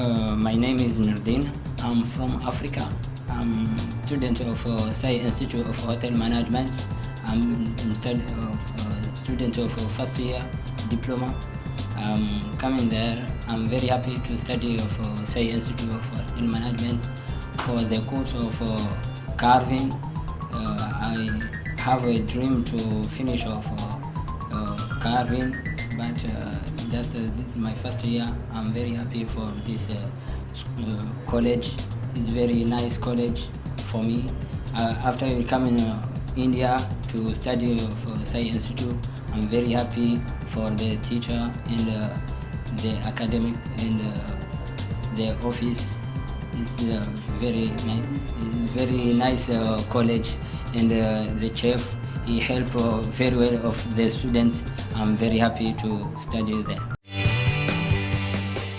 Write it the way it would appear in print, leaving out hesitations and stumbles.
My name is Nourидine. I'm from Africa. I'm student of Sai Institute of Hotel Management. I'm student of first year diploma. I'm coming there. I'm very happy to study of Sai Institute of Hotel Management for the course of carving. I have a dream to finish off carving, but this is my first year. I'm very happy for this college. It's very nice college for me. After coming India to study for Sai Institute, I'm very happy for the teacher and the academic and the office. It's very nice. It's very nice college, and the chef he helped very well of the students. I'm very happy to study there.